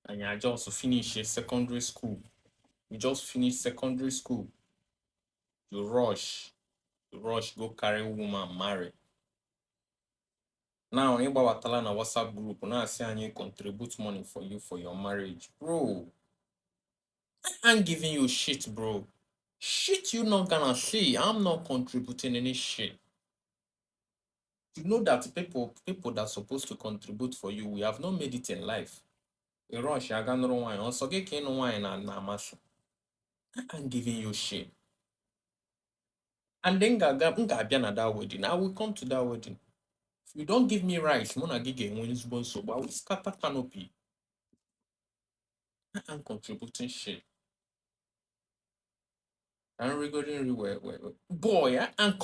and I just finish secondary school. You just finish secondary school. You rush, go carry woman, marry. Now, you watala na WhatsApp group. Now, I say I need contribute money for you for your marriage, bro. I'm giving you shit, bro. Shit, you not gonna see. I'm not contributing any shit. You know that people that supposed to contribute for you, we have not made it in life. In rush, I got no wine. Also, get no wine and namas. I'm giving you shit. And then nga that wedding. I will come to that wedding. If you don't give me rice, mona gige wins so I will scatter canopy. I'm contributing shit. I'm regarding well. Boy, I'm